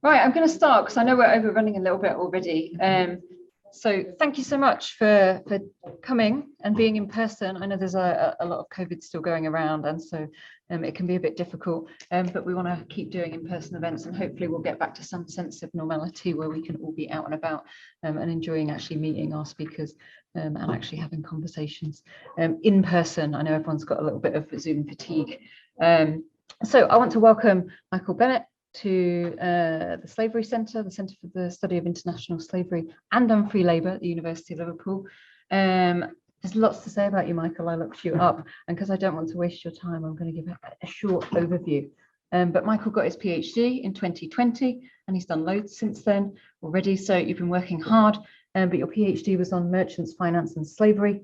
Right, I'm going to start because I know we're overrunning a little bit already. So thank you so much for coming and being in person. I know there's a lot of COVID still going around, and so it can be a bit difficult, but we want to keep doing in-person events, and hopefully we'll get back to some sense of normality where we can all be out and about and enjoying actually meeting our speakers and actually having conversations in person. I know everyone's got a little bit of Zoom fatigue. So I want to welcome Michael Bennett to the Slavery Centre, the Centre for the Study of International Slavery and Unfree Labour at the University of Liverpool. There's lots to say about you, Michael. I looked you up, and because I don't want to waste your time, I'm going to give a short overview. But Michael got his PhD in 2020, and he's done loads since then already. So you've been working hard, but your PhD was on merchants, finance and slavery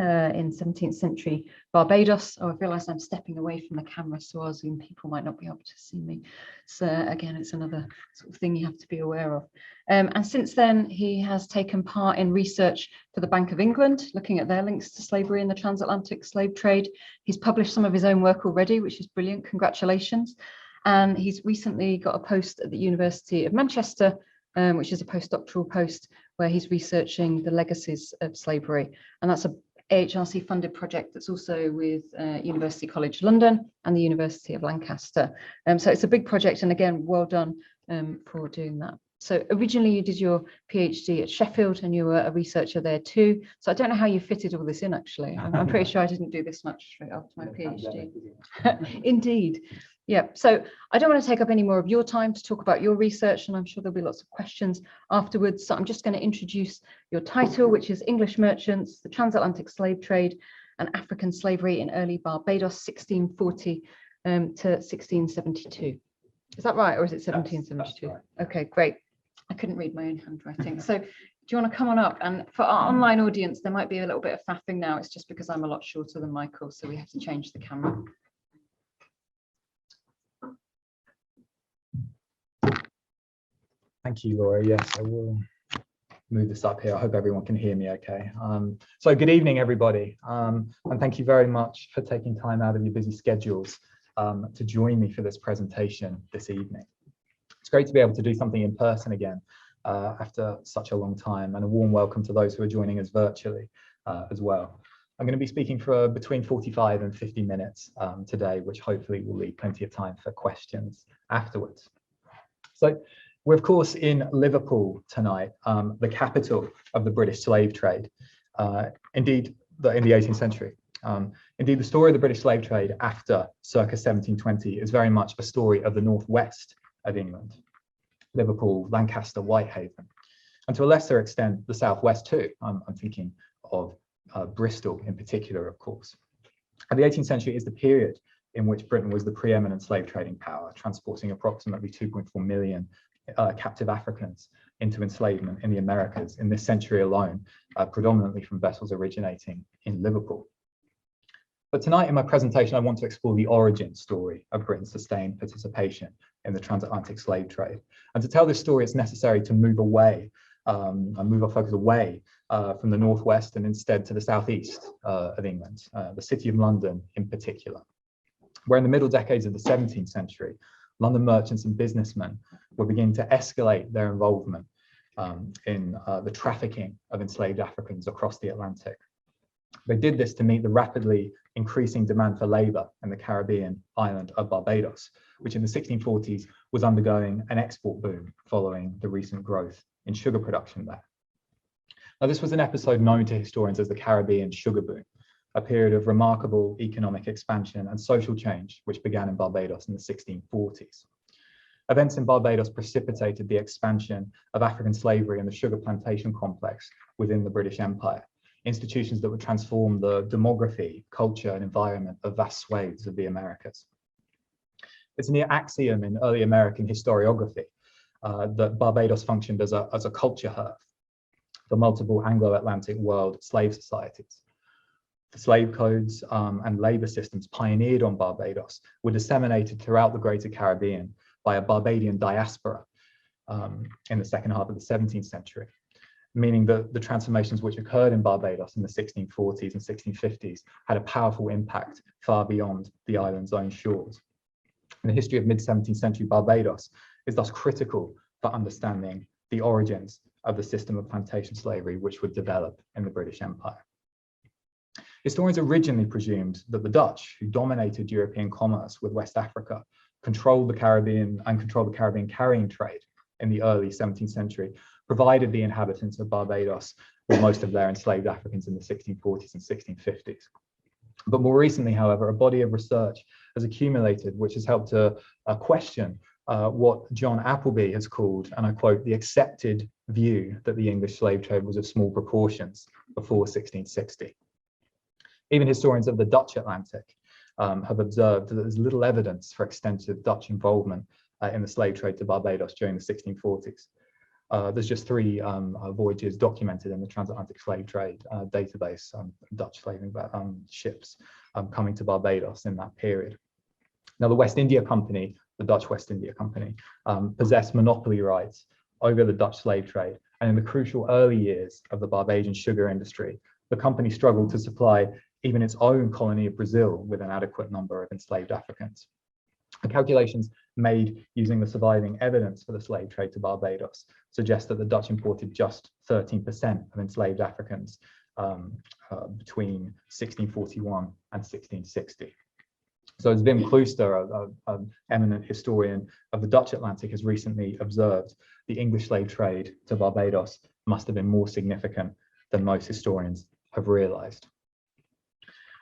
in 17th century Barbados. Oh, I've realised I'm stepping away from the camera, so our Zoom people might not be able to see me. So again, it's another sort of thing you have to be aware of. And since then, he has taken part in research for the Bank of England, looking at their links to slavery and the transatlantic slave trade. He's published some of his own work already, which is brilliant. Congratulations. And he's recently got a post at the University of Manchester, which is a postdoctoral post where he's researching the legacies of slavery. And that's a AHRC funded project that's also with University College London and the University of Lancaster. So it's a big project, and again, well done for doing that. So originally you did your PhD at Sheffield and you were a researcher there too. So I don't know how you fitted all this in actually. I'm pretty sure I didn't do this much straight after my PhD. Indeed. Yeah, so I don't want to take up any more of your time to talk about your research, and I'm sure there'll be lots of questions afterwards. So I'm just going to introduce your title, which is English Merchants, the Transatlantic Slave Trade and African Slavery in Early Barbados, 1640 to 1672. Is that right, or is it 1772? Right. Okay, great. I couldn't read my own handwriting. So do you want to come on up? And for our online audience, there might be a little bit of faffing now. It's just because I'm a lot shorter than Michael, so we have to change the camera. Thank you, Laura. Yes, I will move this up here. I hope everyone can hear me okay. So good evening, everybody. And thank you very much for taking time out of your busy schedules to join me for this presentation this evening. It's great to be able to do something in person again after such a long time, and a warm welcome to those who are joining us virtually as well. I'm going to be speaking for between 45 and 50 minutes today, which hopefully will leave plenty of time for questions afterwards. So we're of course in Liverpool tonight, the capital of the British slave trade, indeed in the 18th century. Indeed, the story of the British slave trade after circa 1720 is very much a story of the northwest of England, Liverpool, Lancaster, Whitehaven, and to a lesser extent, the southwest too. I'm thinking of Bristol in particular, of course. And the 18th century is the period in which Britain was the preeminent slave trading power, transporting approximately 2.4 million captive Africans into enslavement in the Americas in this century alone, predominantly from vessels originating in Liverpool. But tonight in my presentation, I want to explore the origin story of Britain's sustained participation in the transatlantic slave trade. And to tell this story, it's necessary to move away and move our focus away from the northwest and instead to the southeast of England, the City of London in particular, where in the middle decades of the 17th century, London merchants and businessmen were beginning to escalate their involvement in the trafficking of enslaved Africans across the Atlantic. They did this to meet the rapidly increasing demand for labour in the Caribbean island of Barbados, which in the 1640s was undergoing an export boom following the recent growth in sugar production there. Now, this was an episode known to historians as the Caribbean sugar boom, a period of remarkable economic expansion and social change which began in Barbados in the 1640s. Events in Barbados precipitated the expansion of African slavery and the sugar plantation complex within the British Empire, institutions that would transform the demography, culture and environment of vast swathes of the Americas. It's a near axiom in early American historiography that Barbados functioned as a culture hearth for multiple Anglo-Atlantic world slave societies. The slave codes and labor systems pioneered on Barbados were disseminated throughout the Greater Caribbean by a Barbadian diaspora in the second half of the 17th century, meaning that the transformations which occurred in Barbados in the 1640s and 1650s had a powerful impact far beyond the island's own shores. And the history of mid-17th century Barbados is thus critical for understanding the origins of the system of plantation slavery which would develop in the British Empire. Historians originally presumed that the Dutch, who dominated European commerce with West Africa, controlled the Caribbean carrying trade in the early 17th century, provided the inhabitants of Barbados with most of their enslaved Africans in the 1640s and 1650s. But more recently, however, a body of research has accumulated which has helped to question what John Appleby has called, and I quote, the accepted view that the English slave trade was of small proportions before 1660. Even historians of the Dutch Atlantic have observed that there's little evidence for extensive Dutch involvement in the slave trade to Barbados during the 1640s. There's just 3 voyages documented in the Transatlantic slave trade database, Dutch slaving ships coming to Barbados in that period. Now, the West India Company, the Dutch West India Company, possessed monopoly rights over the Dutch slave trade. And in the crucial early years of the Barbadian sugar industry, the company struggled to supply even its own colony of Brazil with an adequate number of enslaved Africans. The calculations made using the surviving evidence for the slave trade to Barbados suggest that the Dutch imported just 13% of enslaved Africans between 1641 and 1660. So as Wim Klooster, an eminent historian of the Dutch Atlantic, has recently observed, the English slave trade to Barbados must have been more significant than most historians have realized.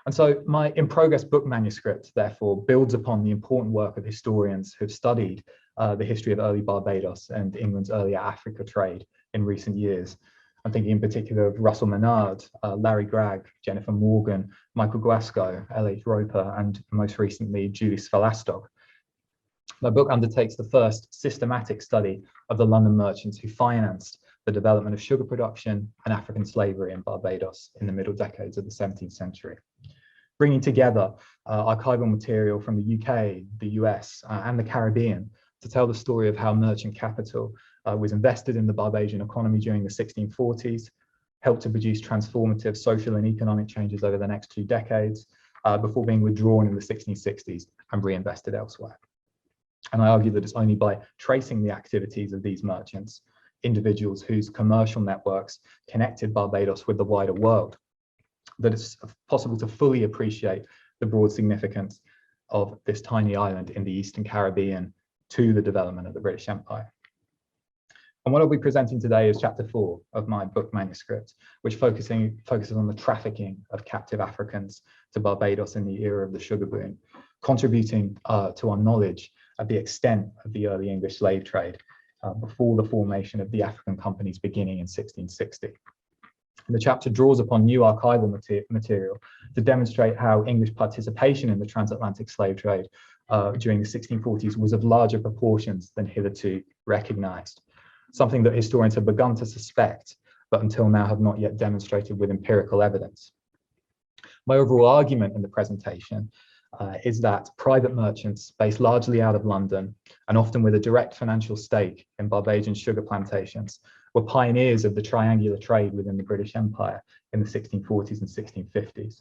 And so my in progress book manuscript, therefore, builds upon the important work of historians who've studied the history of early Barbados and England's earlier Africa trade in recent years. I'm thinking in particular of Russell Menard, Larry Gregg, Jennifer Morgan, Michael Guasco, L.H. Roper, and most recently, Julie Svelastog. My book undertakes the first systematic study of the London merchants who financed the development of sugar production and African slavery in Barbados in the middle decades of the 17th century. Bringing together archival material from the UK, the US, and the Caribbean to tell the story of how merchant capital was invested in the Barbadian economy during the 1640s, helped to produce transformative social and economic changes over the next 2 decades, before being withdrawn in the 1660s and reinvested elsewhere. And I argue that it's only by tracing the activities of these merchants, individuals whose commercial networks connected Barbados with the wider world, that it's possible to fully appreciate the broad significance of this tiny island in the Eastern Caribbean to the development of the British Empire. And what I'll be presenting today is chapter 4 of my book manuscript, which focuses on the trafficking of captive Africans to Barbados in the era of the sugar boom, contributing to our knowledge of the extent of the early English slave trade before the formation of the African companies beginning in 1660. And the chapter draws upon new archival material to demonstrate how English participation in the transatlantic slave trade during the 1640s was of larger proportions than hitherto recognized, something that historians have begun to suspect, but until now have not yet demonstrated with empirical evidence. My overall argument in the presentation is that private merchants based largely out of London and often with a direct financial stake in Barbadian sugar plantations were pioneers of the triangular trade within the British Empire in the 1640s and 1650s.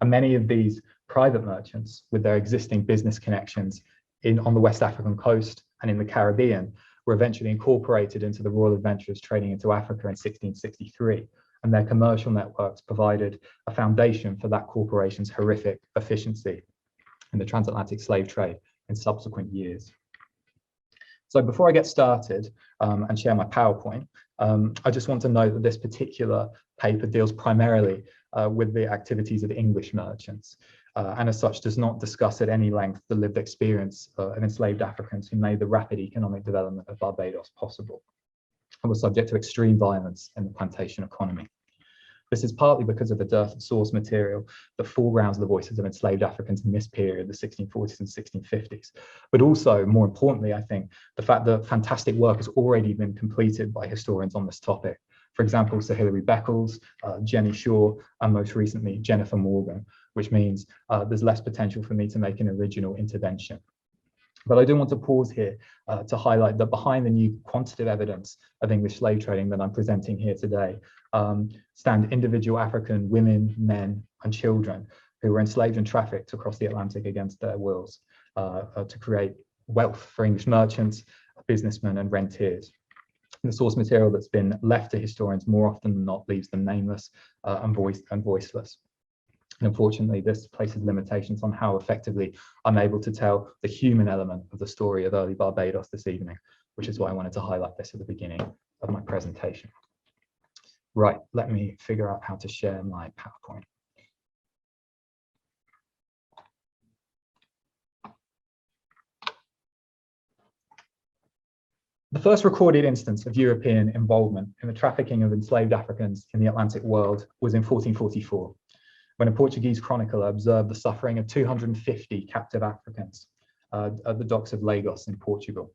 And many of these private merchants, with their existing business connections on the West African coast and in the Caribbean, were eventually incorporated into the Royal Adventurers trading into Africa in 1663, and their commercial networks provided a foundation for that corporation's horrific efficiency in the transatlantic slave trade in subsequent years. So before I get started and share my PowerPoint, I just want to note that this particular paper deals primarily with the activities of English merchants, and as such does not discuss at any length the lived experience of enslaved Africans who made the rapid economic development of Barbados possible and were subject to extreme violence in the plantation economy. This is partly because of the dearth of source material that foregrounds the voices of enslaved Africans in this period, the 1640s and 1650s. But also, more importantly, I think, the fact that fantastic work has already been completed by historians on this topic. For example, Sir Hilary Beckles, Jenny Shaw, and most recently, Jennifer Morgan, which means there's less potential for me to make an original intervention. But I do want to pause here to highlight that behind the new quantitative evidence of English slave trading that I'm presenting here today stand individual African women, men, and children who were enslaved and trafficked across the Atlantic against their wills. to create wealth for English merchants, businessmen, and rentiers. The source material that's been left to historians more often than not leaves them nameless and voiceless. And unfortunately, this places limitations on how effectively I'm able to tell the human element of the story of early Barbados this evening, which is why I wanted to highlight this at the beginning of my presentation. Right, let me figure out how to share my PowerPoint. The first recorded instance of European involvement in the trafficking of enslaved Africans in the Atlantic world was in 1444, when a Portuguese chronicler observed the suffering of 250 captive Africans at the docks of Lagos in Portugal.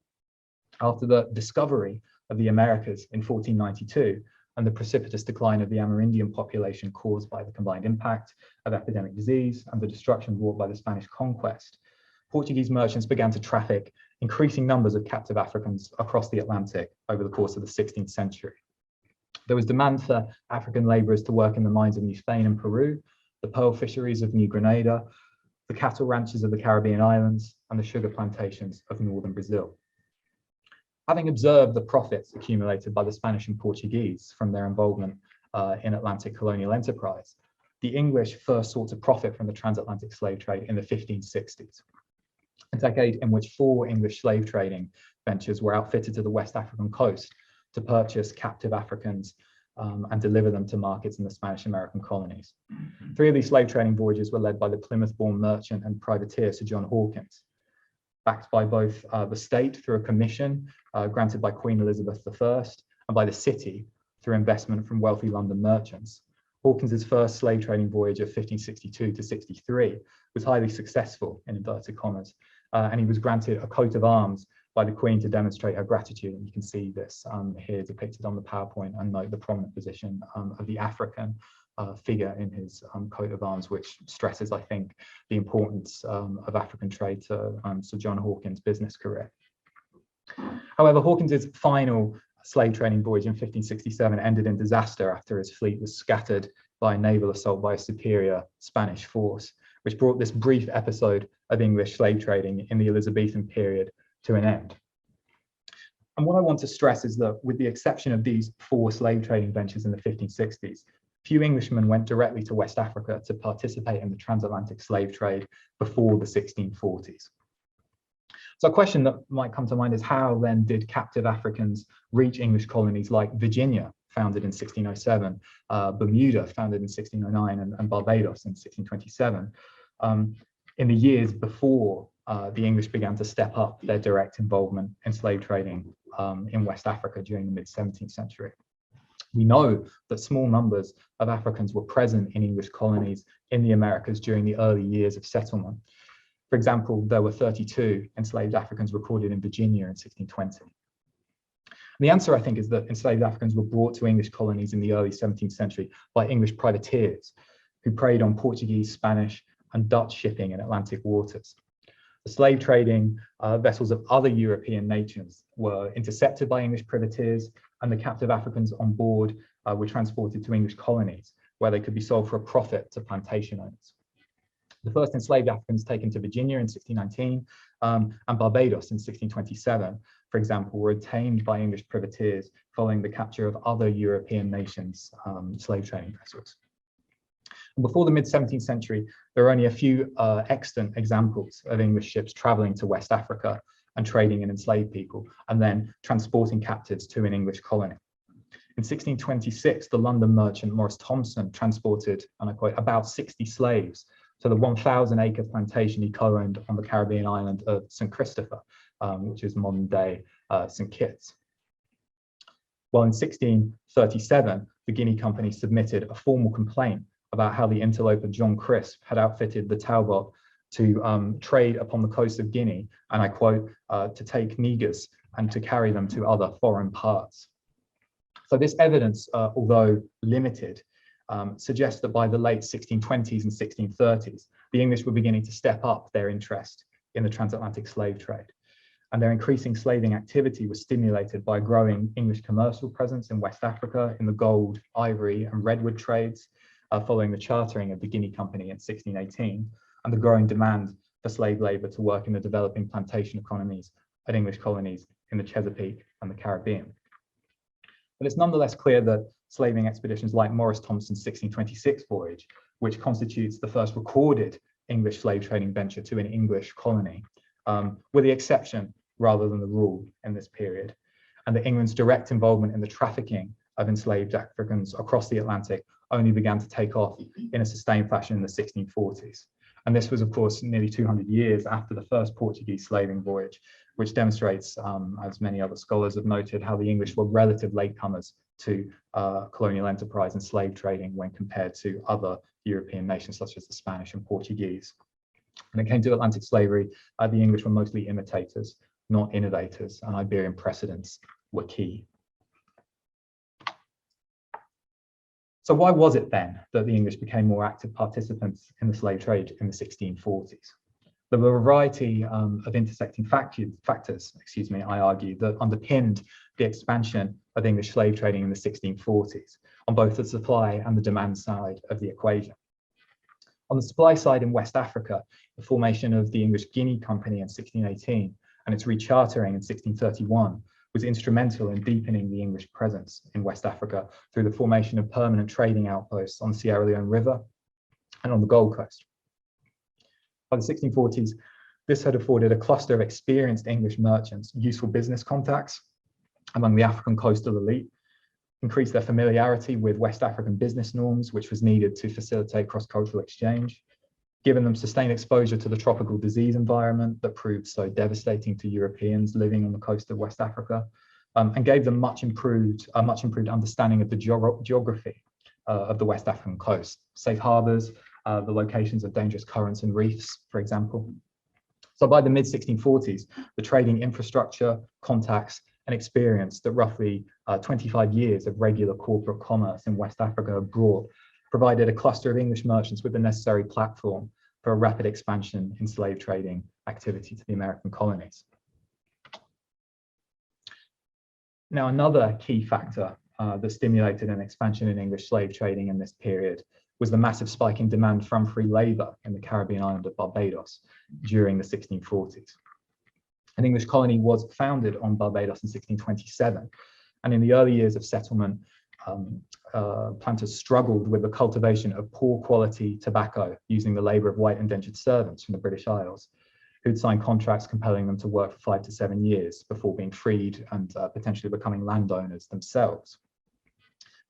After the discovery of the Americas in 1492 and the precipitous decline of the Amerindian population caused by the combined impact of epidemic disease and the destruction wrought by the Spanish conquest, Portuguese merchants began to traffic increasing numbers of captive Africans across the Atlantic over the course of the 16th century. There was demand for African laborers to work in the mines of New Spain and Peru, the pearl fisheries of New Grenada, the cattle ranches of the Caribbean islands, and the sugar plantations of northern Brazil. Having observed the profits accumulated by the Spanish and Portuguese from their involvement in Atlantic colonial enterprise, the English first sought to profit from the transatlantic slave trade in the 1560s, a decade in which 4 English slave trading ventures were outfitted to the West African coast to purchase captive Africans and deliver them to markets in the Spanish-American colonies. 3 of these slave trading voyages were led by the Plymouth-born merchant and privateer Sir John Hawkins, backed by both the state through a commission granted by Queen Elizabeth I and by the city through investment from wealthy London merchants. Hawkins's first slave trading voyage of 1562 to 63 was highly successful, in inverted commas, and he was granted a coat of arms by the Queen to demonstrate her gratitude. And you can see this here depicted on the PowerPoint, and note the prominent position of the African figure in his coat of arms, which stresses, I think, the importance of African trade to Sir John Hawkins' business career. However, Hawkins's final slave trading voyage in 1567 ended in disaster after his fleet was scattered by a naval assault by a superior Spanish force, which brought this brief episode of English slave trading in the Elizabethan period to an end. And what I want to stress is that, with the exception of these 4 slave trading ventures in the 1560s, few Englishmen went directly to West Africa to participate in the transatlantic slave trade before the 1640s. So a question that might come to mind is, how then did captive Africans reach English colonies like Virginia, founded in 1607, Bermuda, founded in 1609, and Barbados in 1627, in the years before the English began to step up their direct involvement in slave trading in West Africa during the mid-17th century? We know that small numbers of Africans were present in English colonies in the Americas during the early years of settlement. For example, there were 32 enslaved Africans recorded in Virginia in 1620. And the answer, I think, is that enslaved Africans were brought to English colonies in the early 17th century by English privateers who preyed on Portuguese, Spanish, and Dutch shipping in Atlantic waters. The slave trading vessels of other European nations were intercepted by English privateers, and the captive Africans on board were transported to English colonies, where they could be sold for a profit to plantation owners. The first enslaved Africans taken to Virginia in 1619 and Barbados in 1627, for example, were obtained by English privateers following the capture of other European nations' slave trading vessels. And before the mid-17th century, there are only a few extant examples of English ships traveling to West Africa and trading in enslaved people, and then transporting captives to an English colony. In 1626, the London merchant Maurice Thompson transported, and I quote, about 60 slaves to the 1,000-acre plantation he co-owned on the Caribbean island of St. Christopher, which is modern-day St. Kitts. Well, in 1637, the Guinea Company submitted a formal complaint about how the interloper John Crisp had outfitted the Talbot to trade upon the coast of Guinea, and I quote, to take negroes and to carry them to other foreign parts. So this evidence, although limited, suggests that by the late 1620s and 1630s, the English were beginning to step up their interest in the transatlantic slave trade. And their increasing slaving activity was stimulated by a growing English commercial presence in West Africa in the gold, ivory, and redwood trades, following the chartering of the Guinea Company in 1618, and the growing demand for slave labor to work in the developing plantation economies at English colonies in the Chesapeake and the Caribbean. But it's nonetheless clear that slaving expeditions like Maurice Thompson's 1626 voyage, which constitutes the first recorded English slave trading venture to an English colony, were the exception rather than the rule in this period. And that England's direct involvement in the trafficking of enslaved Africans across the Atlantic only began to take off in a sustained fashion in the 1640s. And this was, of course, nearly 200 years after the first Portuguese slaving voyage, which demonstrates, as many other scholars have noted, how the English were relative latecomers to colonial enterprise and slave trading when compared to other European nations such as the Spanish and Portuguese. When it came to Atlantic slavery, the English were mostly imitators, not innovators, and Iberian precedents were key. So why was it then that the English became more active participants in the slave trade in the 1640s? There were a variety of intersecting factors, I argue, that underpinned the expansion of English slave trading in the 1640s on both the supply and the demand side of the equation. On the supply side in West Africa, the formation of the English Guinea Company in 1618 and its rechartering in 1631 was instrumental in deepening the English presence in West Africa through the formation of permanent trading outposts on the Sierra Leone River and on the Gold Coast. By the 1640s, this had afforded a cluster of experienced English merchants useful business contacts among the African coastal elite, increased their familiarity with West African business norms, which was needed to facilitate cross-cultural exchange, given them sustained exposure to the tropical disease environment that proved so devastating to Europeans living on the coast of West Africa, and gave them much improved understanding of the geography of the West African coast, safe harbors, the locations of dangerous currents and reefs, for example. So by the mid-1640s, the trading infrastructure, contacts, and experience that roughly 25 years of regular corporate commerce in West Africa brought provided a cluster of English merchants with the necessary platform for a rapid expansion in slave trading activity to the American colonies. Now, another key factor that stimulated an expansion in English slave trading in this period was the massive spike in demand from free labor in the Caribbean island of Barbados during the 1640s. An English colony was founded on Barbados in 1627, and in the early years of settlement, planters struggled with the cultivation of poor quality tobacco using the labor of white indentured servants from the British Isles, who'd signed contracts compelling them to work for 5 to 7 years before being freed and potentially becoming landowners themselves.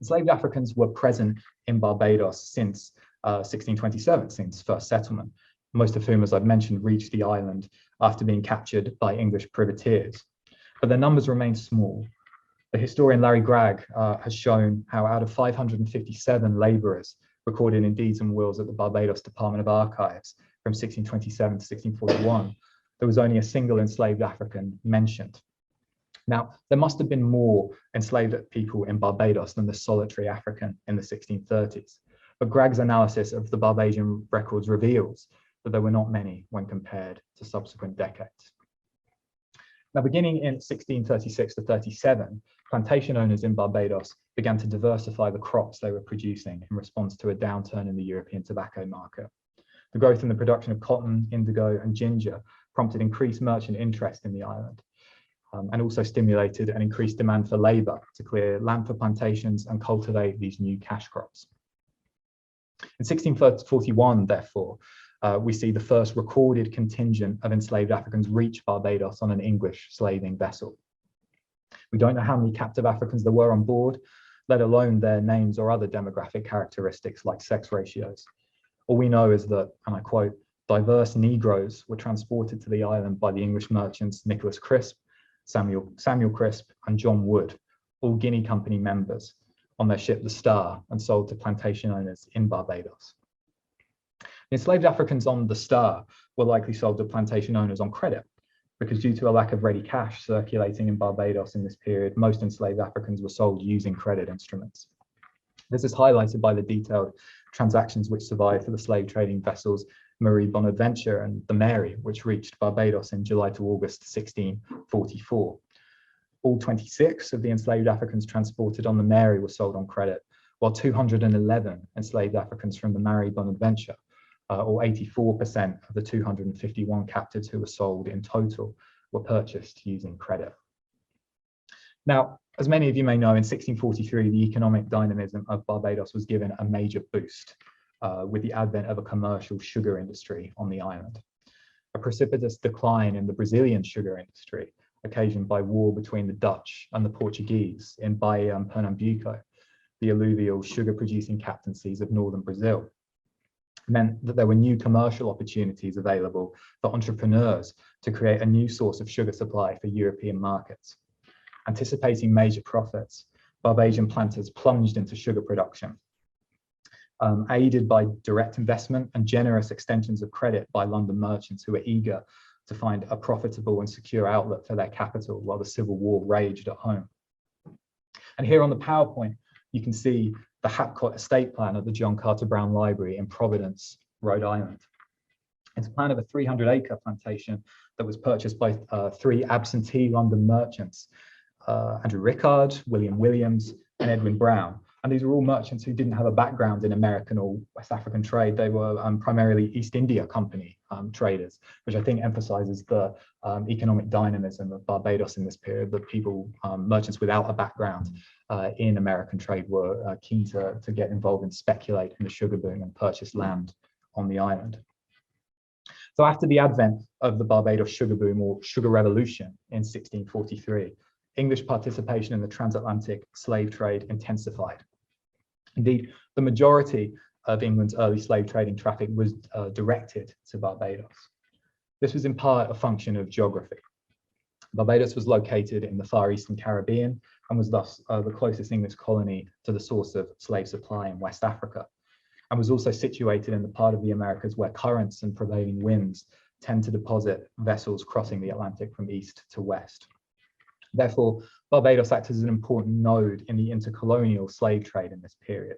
Enslaved Africans were present in Barbados since 1627, since first settlement, most of whom, as I've mentioned, reached the island after being captured by English privateers. But their numbers remained small. The historian Larry Gragg has shown how out of 557 labourers recorded in deeds and wills at the Barbados Department of Archives from 1627 to 1641, there was only a single enslaved African mentioned. Now, there must have been more enslaved people in Barbados than the solitary African in the 1630s, but Gragg's analysis of the Barbadian records reveals that there were not many when compared to subsequent decades. Now, beginning in 1636 to 37, plantation owners in Barbados began to diversify the crops they were producing in response to a downturn in the European tobacco market. The growth in the production of cotton, indigo, and ginger prompted increased merchant interest in the island, and also stimulated an increased demand for labor to clear land for plantations and cultivate these new cash crops. In 1641, therefore, we see the first recorded contingent of enslaved Africans reach Barbados on an English slaving vessel. We don't know how many captive Africans there were on board, let alone their names or other demographic characteristics like sex ratios. All we know is that, and I quote, diverse Negroes were transported to the island by the English merchants Nicholas Crisp, Samuel Crisp, and John Wood, all Guinea Company members, on their ship the Star, and sold to plantation owners in Barbados. The enslaved Africans on the Star were likely sold to plantation owners on credit, because due to a lack of ready cash circulating in Barbados in this period, most enslaved Africans were sold using credit instruments. This is highlighted by the detailed transactions which survived for the slave trading vessels Marie Bonaventure and the Mary, which reached Barbados in July to August 1644. All 26 of the enslaved Africans transported on the Mary were sold on credit, while 211 enslaved Africans from the Marie Bonaventure or 84% of the 251 captives who were sold in total were purchased using credit. Now, as many of you may know, in 1643, the economic dynamism of Barbados was given a major boost with the advent of a commercial sugar industry on the island. A precipitous decline in the Brazilian sugar industry, occasioned by war between the Dutch and the Portuguese in Bahia and Pernambuco, the alluvial sugar-producing captaincies of northern Brazil, meant that there were new commercial opportunities available for entrepreneurs to create a new source of sugar supply for European markets. Anticipating major profits, Barbadian planters plunged into sugar production, aided by direct investment and generous extensions of credit by London merchants who were eager to find a profitable and secure outlet for their capital while the Civil War raged at home. And here on the PowerPoint, you can see the Hapcott estate plan of the John Carter Brown Library in Providence, Rhode Island. It's a plan of a 300-acre plantation that was purchased by 3 absentee London merchants, Andrew Rickard, William Williams, and Edwin Brown. And these were all merchants who didn't have a background in American or West African trade. They were primarily East India Company traders, which I think emphasizes the economic dynamism of Barbados in this period, that people, merchants without a background in American trade were keen to get involved and speculate in the sugar boom and purchase land on the island. So after the advent of the Barbados sugar boom or sugar revolution in 1643, English participation in the transatlantic slave trade intensified. Indeed, the majority of England's early slave trading traffic was directed to Barbados. This was in part a function of geography. Barbados was located in the far eastern Caribbean and was thus the closest English colony to the source of slave supply in West Africa, and was also situated in the part of the Americas where currents and prevailing winds tend to deposit vessels crossing the Atlantic from east to west. Therefore, Barbados acted as an important node in the intercolonial slave trade in this period.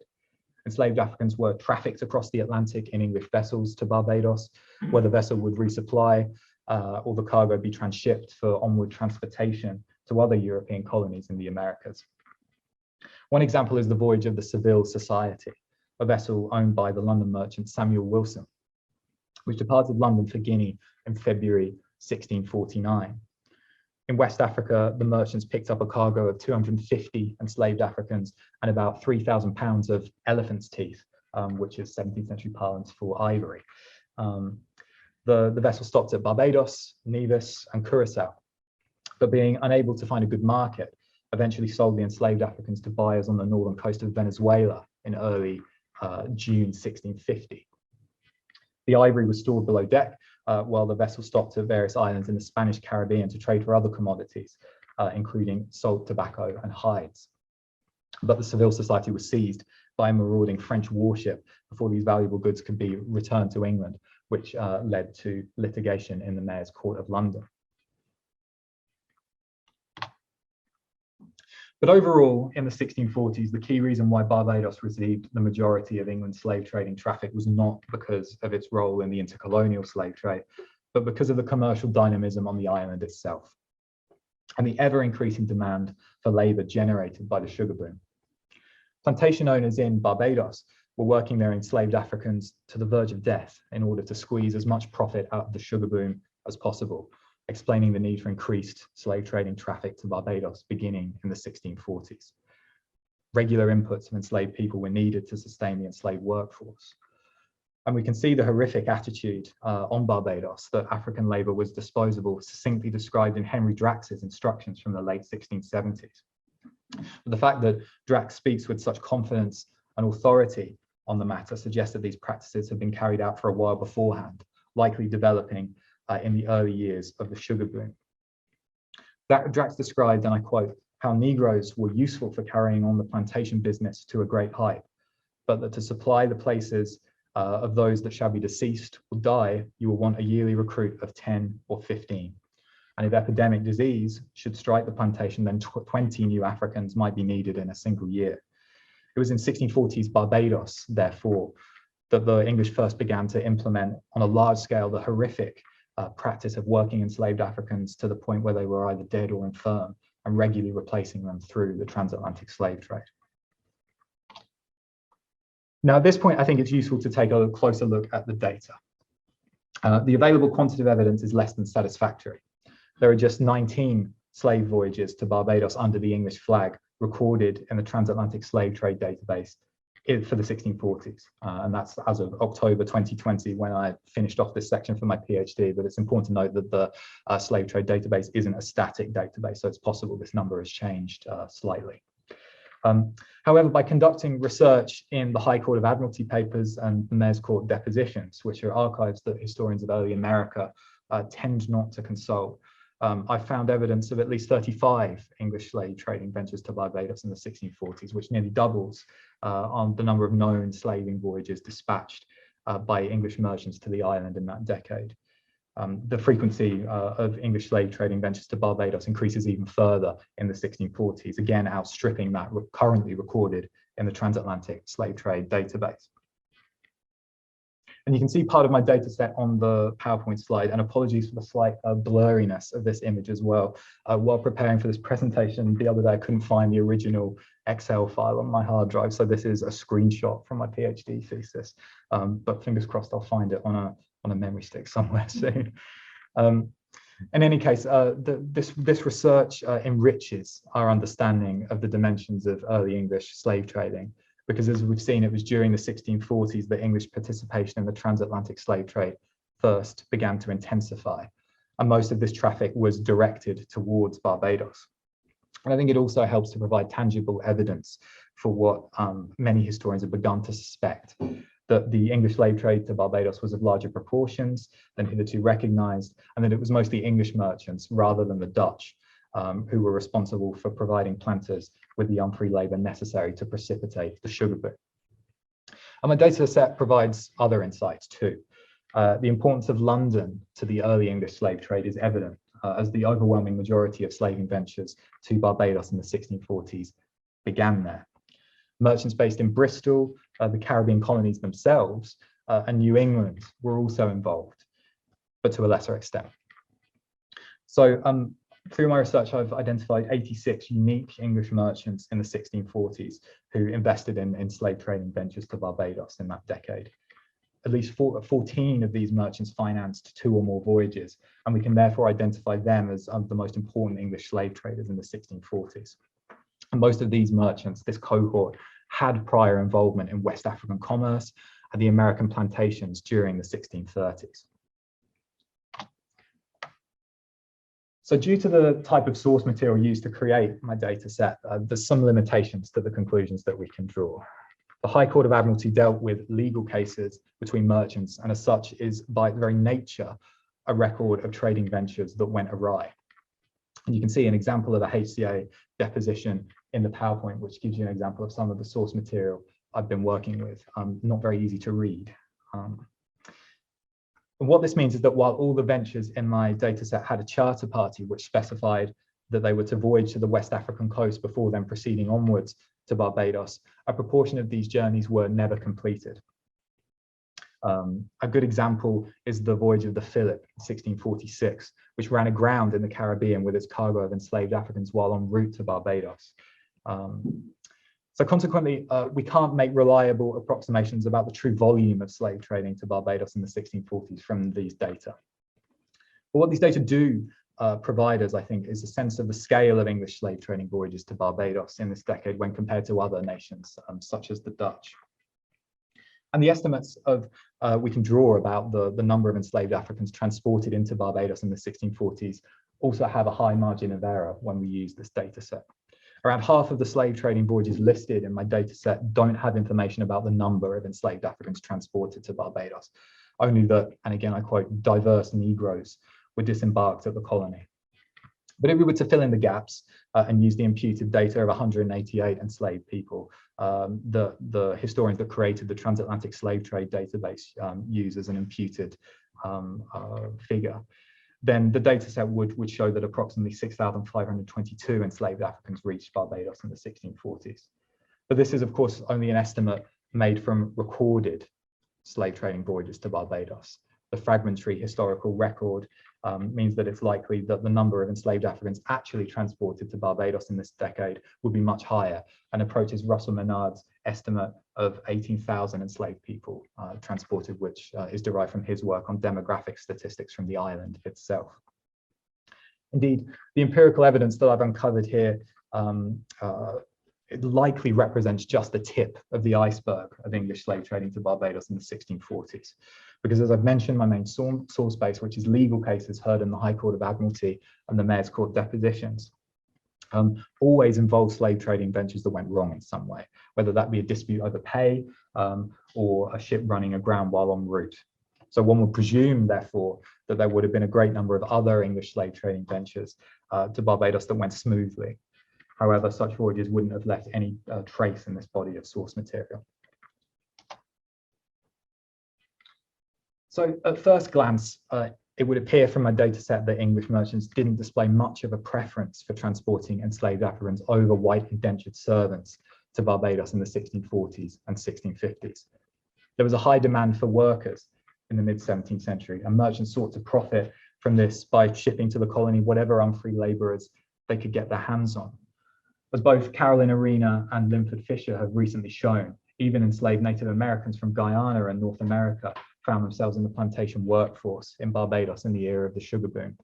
Enslaved Africans were trafficked across the Atlantic in English vessels to Barbados, where the vessel would resupply or the cargo be transshipped for onward transportation to other European colonies in the Americas. One example is the voyage of the Seville Society, a vessel owned by the London merchant Samuel Wilson, which departed London for Guinea in February 1649. In West Africa, the merchants picked up a cargo of 250 enslaved Africans and about 3,000 pounds of elephant's teeth, which is 17th century parlance for ivory. The vessel stopped at Barbados, Nevis, and Curacao, but being unable to find a good market, eventually sold the enslaved Africans to buyers on the northern coast of Venezuela in early June 1650. The ivory was stored below deck, while the vessel stopped at various islands in the Spanish Caribbean to trade for other commodities, including salt, tobacco, and hides. But the Seville Society was seized by a marauding French warship before these valuable goods could be returned to England, which led to litigation in the Mayor's Court of London. But overall, in the 1640s, the key reason why Barbados received the majority of England's slave trading traffic was not because of its role in the intercolonial slave trade, but because of the commercial dynamism on the island itself and the ever-increasing demand for labour generated by the sugar boom. Plantation owners in Barbados were working their enslaved Africans to the verge of death in order to squeeze as much profit out of the sugar boom as possible, explaining the need for increased slave trading traffic to Barbados beginning in the 1640s. Regular inputs of enslaved people were needed to sustain the enslaved workforce. And we can see the horrific attitude on Barbados that African labour was disposable, succinctly described in Henry Drax's instructions from the late 1670s. But the fact that Drax speaks with such confidence and authority on the matter suggests that these practices had been carried out for a while beforehand, likely developing in the early years of the sugar boom. Drax described, and I quote, how Negroes were useful for carrying on the plantation business to a great height, but that to supply the places of those that shall be deceased or die, you will want a yearly recruit of 10 or 15. And if epidemic disease should strike the plantation, then 20 new Africans might be needed in a single year. It was in 1640s Barbados, therefore, that the English first began to implement on a large scale the horrific practice of working enslaved Africans to the point where they were either dead or infirm, and regularly replacing them through the transatlantic slave trade. Now, at this point, I think it's useful to take a closer look at the data. The available quantitative evidence is less than satisfactory. There are just 19 slave voyages to Barbados under the English flag recorded in the Transatlantic slave trade database for the 1640s. And that's as of October 2020, when I finished off this section for my PhD. But it's important to note that the slave trade database isn't a static database, so it's possible this number has changed slightly. However, by conducting research in the High Court of Admiralty papers and the Mayor's Court depositions, which are archives that historians of early America tend not to consult, I found evidence of at least 35 English slave trading ventures to Barbados in the 1640s, which nearly doubles on the number of known slaving voyages dispatched by English merchants to the island in that decade. The frequency of English slave trading ventures to Barbados increases even further in the 1640s, again outstripping that currently recorded in the Transatlantic slave trade database. And you can see part of my data set on the PowerPoint slide, and apologies for the slight blurriness of this image as well. While preparing for this presentation the other day, I couldn't find the original Excel file on my hard drive, so this is a screenshot from my PhD thesis, but fingers crossed I'll find it on a memory stick somewhere soon. In any case, this research enriches our understanding of the dimensions of early English slave trading, because as we've seen, it was during the 1640s that English participation in the transatlantic slave trade first began to intensify, and most of this traffic was directed towards Barbados. And I think it also helps to provide tangible evidence for what many historians have begun to suspect, that the English slave trade to Barbados was of larger proportions than hitherto recognized, and that it was mostly English merchants rather than the Dutch who were responsible for providing planters with the unfree labor necessary to precipitate the sugar boom. And my data set provides other insights too. The importance of London to the early English slave trade is evident, as the overwhelming majority of slaving ventures to Barbados in the 1640s began there. Merchants based in Bristol, the Caribbean colonies themselves, and New England were also involved, but to a lesser extent. So through my research, I've identified 86 unique English merchants in the 1640s who invested in slave trading ventures to Barbados in that decade. At least 14 of these merchants financed 2 or more voyages, and we can therefore identify them as the most important English slave traders in the 1640s. And most of these merchants, this cohort, had prior involvement in West African commerce and the American plantations during the 1630s. So due to the type of source material used to create my data set, there's some limitations to the conclusions that we can draw. The High Court of Admiralty dealt with legal cases between merchants, and as such is by its very nature a record of trading ventures that went awry. And you can see an example of a HCA deposition in the PowerPoint, which gives you an example of some of the source material I've been working with. Not very easy to read. And what this means is that while all the ventures in my data set had a charter party which specified that they were to voyage to the West African coast before then proceeding onwards to Barbados, a proportion of these journeys were never completed. A good example is the voyage of the Philip, 1646, which ran aground in the Caribbean with its cargo of enslaved Africans while en route to Barbados. So consequently, we can't make reliable approximations about the true volume of slave trading to Barbados in the 1640s from these data. But what these data do provide us, I think, is a sense of the scale of English slave trading voyages to Barbados in this decade when compared to other nations, such as the Dutch. And the estimates we can draw about the number of enslaved Africans transported into Barbados in the 1640s also have a high margin of error when we use this data set. Around half of the slave trading voyages listed in my data set don't have information about the number of enslaved Africans transported to Barbados, only that, and again I quote, diverse Negroes were disembarked at the colony. But if we were to fill in the gaps and use the imputed data of 188 enslaved people, the historians that created the Transatlantic slave trade database use as an imputed figure, then the data set would show that approximately 6,522 enslaved Africans reached Barbados in the 1640s. But this is, of course, only an estimate made from recorded slave trading voyages to Barbados. The fragmentary historical record means that it's likely that the number of enslaved Africans actually transported to Barbados in this decade would be much higher and approaches Russell Menard's estimate of 18,000 enslaved people transported, which is derived from his work on demographic statistics from the island itself. Indeed, the empirical evidence that I've uncovered here it likely represents just the tip of the iceberg of English slave trading to Barbados in the 1640s. Because as I've mentioned, my main source base, which is legal cases heard in the High Court of Admiralty and the Mayor's Court depositions, always involved slave trading ventures that went wrong in some way, whether that be a dispute over pay or a ship running aground while en route. So one would presume, therefore, that there would have been a great number of other English slave trading ventures to Barbados that went smoothly. However, such voyages wouldn't have left any trace in this body of source material. So at first glance, it would appear from my data set that English merchants didn't display much of a preference for transporting enslaved Africans over white indentured servants to Barbados in the 1640s and 1650s. There was a high demand for workers in the mid-17th century, and merchants sought to profit from this by shipping to the colony whatever unfree laborers they could get their hands on. As both Carolyn Arena and Linford Fisher have recently shown, even enslaved Native Americans from Guyana and North America found themselves in the plantation workforce in Barbados in the era of the sugar boom,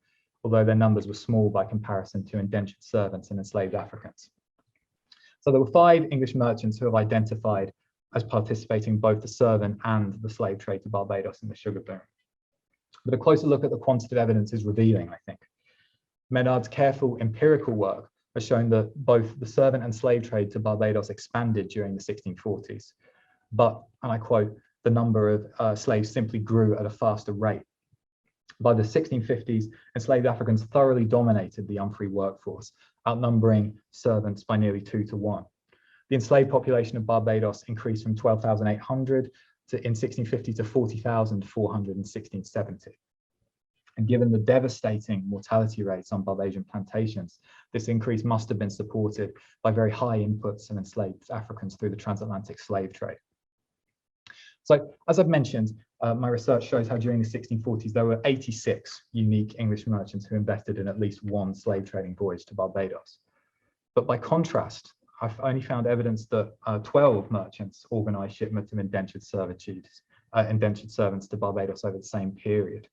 although their numbers were small by comparison to indentured servants and enslaved Africans. So there were 5 English merchants who have identified as participating in both the servant and the slave trade to Barbados in the sugar boom. But a closer look at the quantitative evidence is revealing, I think. Menard's careful empirical work has shown that both the servant and slave trade to Barbados expanded during the 1640s, but, and I quote, the number of slaves simply grew at a faster rate. By the 1650s, enslaved Africans thoroughly dominated the unfree workforce, outnumbering servants by nearly 2 to 1. The enslaved population of Barbados increased from 12,800 in 1650 to 40,400 in 1670. And given the devastating mortality rates on Barbadian plantations, this increase must have been supported by very high inputs of enslaved Africans through the transatlantic slave trade. So, as I've mentioned, my research shows how during the 1640s, there were 86 unique English merchants who invested in at least one slave trading voyage to Barbados. But by contrast, I've only found evidence that 12 merchants organized shipments of indentured servants to Barbados over the same period.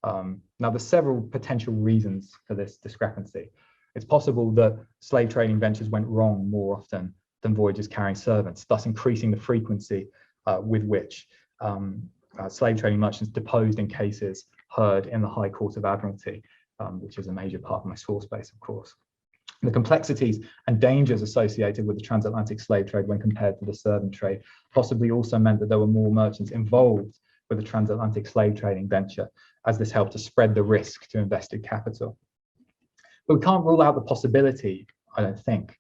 Now, there's several potential reasons for this discrepancy. It's possible that slave trading ventures went wrong more often than voyages carrying servants, thus increasing the frequency with which slave trading merchants deposed in cases heard in the High Court of Admiralty, which is a major part of my source base, of course. The complexities and dangers associated with the transatlantic slave trade when compared to the servant trade possibly also meant that there were more merchants involved with the transatlantic slave trading venture, as this helped to spread the risk to invested capital. But we can't rule out the possibility, I don't think,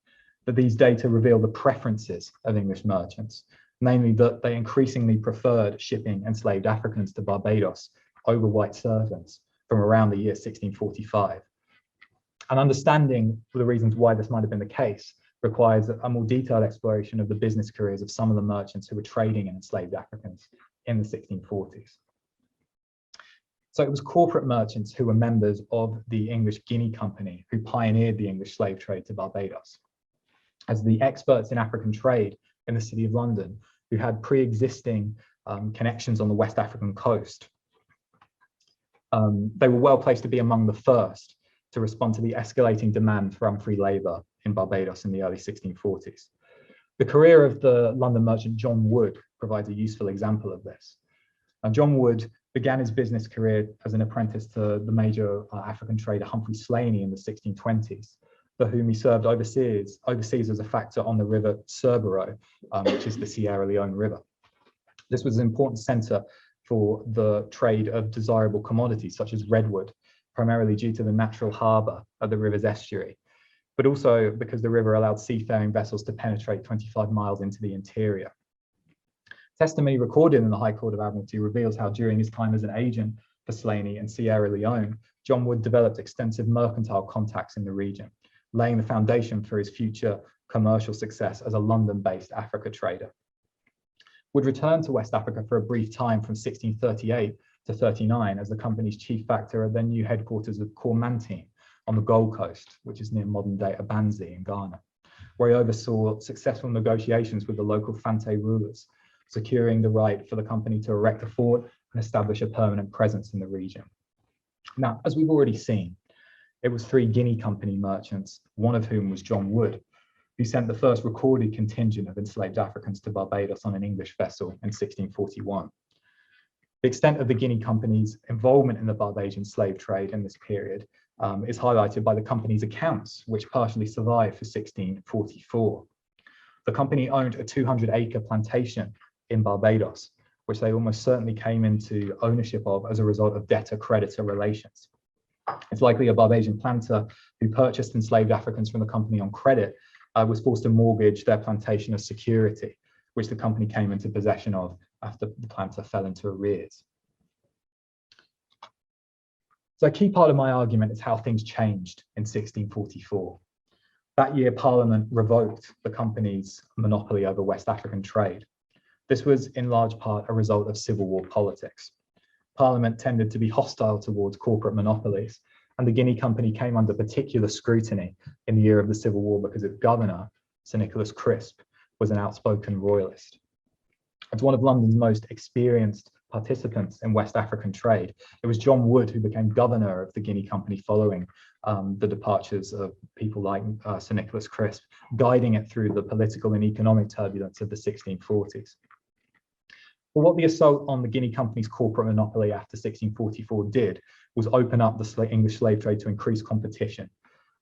that these data reveal the preferences of English merchants, namely that they increasingly preferred shipping enslaved Africans to Barbados over white servants from around the year 1645. And understanding the reasons why this might have been the case requires a more detailed exploration of the business careers of some of the merchants who were trading in enslaved Africans in the 1640s. So it was corporate merchants who were members of the English Guinea Company who pioneered the English slave trade to Barbados. As the experts in African trade in the City of London, who had pre-existing connections on the West African coast, they were well placed to be among the first to respond to the escalating demand for unfree labour in Barbados in the early 1640s. The career of the London merchant John Wood provides a useful example of this. John Wood began his business career as an apprentice to the major African trader Humphrey Slaney in the 1620s, for whom he served overseas as a factor on the river Cerbero, which is the Sierra Leone River. This was an important centre for the trade of desirable commodities such as redwood, primarily due to the natural harbour of the river's estuary, but also because the river allowed seafaring vessels to penetrate 25 miles into the interior. Testimony recorded in the High Court of Admiralty reveals how during his time as an agent for Slaney in Sierra Leone, John Wood developed extensive mercantile contacts in the region, laying the foundation for his future commercial success as a London-based Africa trader. Wood returned to West Africa for a brief time from 1638 to to 39 as the company's chief factor at their new headquarters of Coromantine on the Gold Coast, which is near modern-day Abanzi in Ghana, where he oversaw successful negotiations with the local Fante rulers, securing the right for the company to erect a fort and establish a permanent presence in the region. Now, as we've already seen, it was 3 Guinea Company merchants, one of whom was John Wood, who sent the first recorded contingent of enslaved Africans to Barbados on an English vessel in 1641. The extent of the Guinea Company's involvement in the Barbadian slave trade in this period is highlighted by the company's accounts, which partially survive for 1644. The company owned a 200-acre plantation in Barbados, which they almost certainly came into ownership of as a result of debtor-creditor relations. It's likely a Barbadian planter who purchased enslaved Africans from the company on credit was forced to mortgage their plantation as security, which the company came into possession of after the planter fell into arrears. So a key part of my argument is how things changed in 1644. That year, Parliament revoked the company's monopoly over West African trade. This was in large part a result of civil war politics. Parliament tended to be hostile towards corporate monopolies, and the Guinea Company came under particular scrutiny in the year of the Civil War because its governor, Sir Nicholas Crisp, was an outspoken royalist. As one of London's most experienced participants in West African trade, it was John Wood who became governor of the Guinea Company following the departures of people like Sir Nicholas Crisp, guiding it through the political and economic turbulence of the 1640s. But what the assault on the Guinea Company's corporate monopoly after 1644 did was open up the English slave trade to increased competition,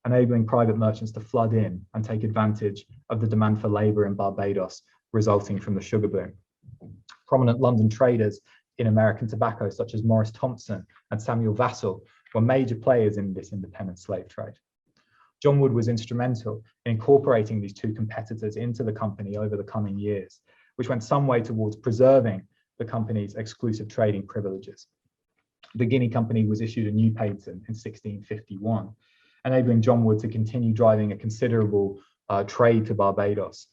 enabling private merchants to flood in and take advantage of the demand for labour in Barbados resulting from the sugar boom. Prominent London traders in American tobacco, such as Morris Thompson and Samuel Vassell, were major players in this independent slave trade. John Wood was instrumental in incorporating these 2 competitors into the company over the coming years, which went some way towards preserving the company's exclusive trading privileges. The Guinea Company was issued a new patent in 1651, enabling John Wood to continue driving a considerable trade to Barbados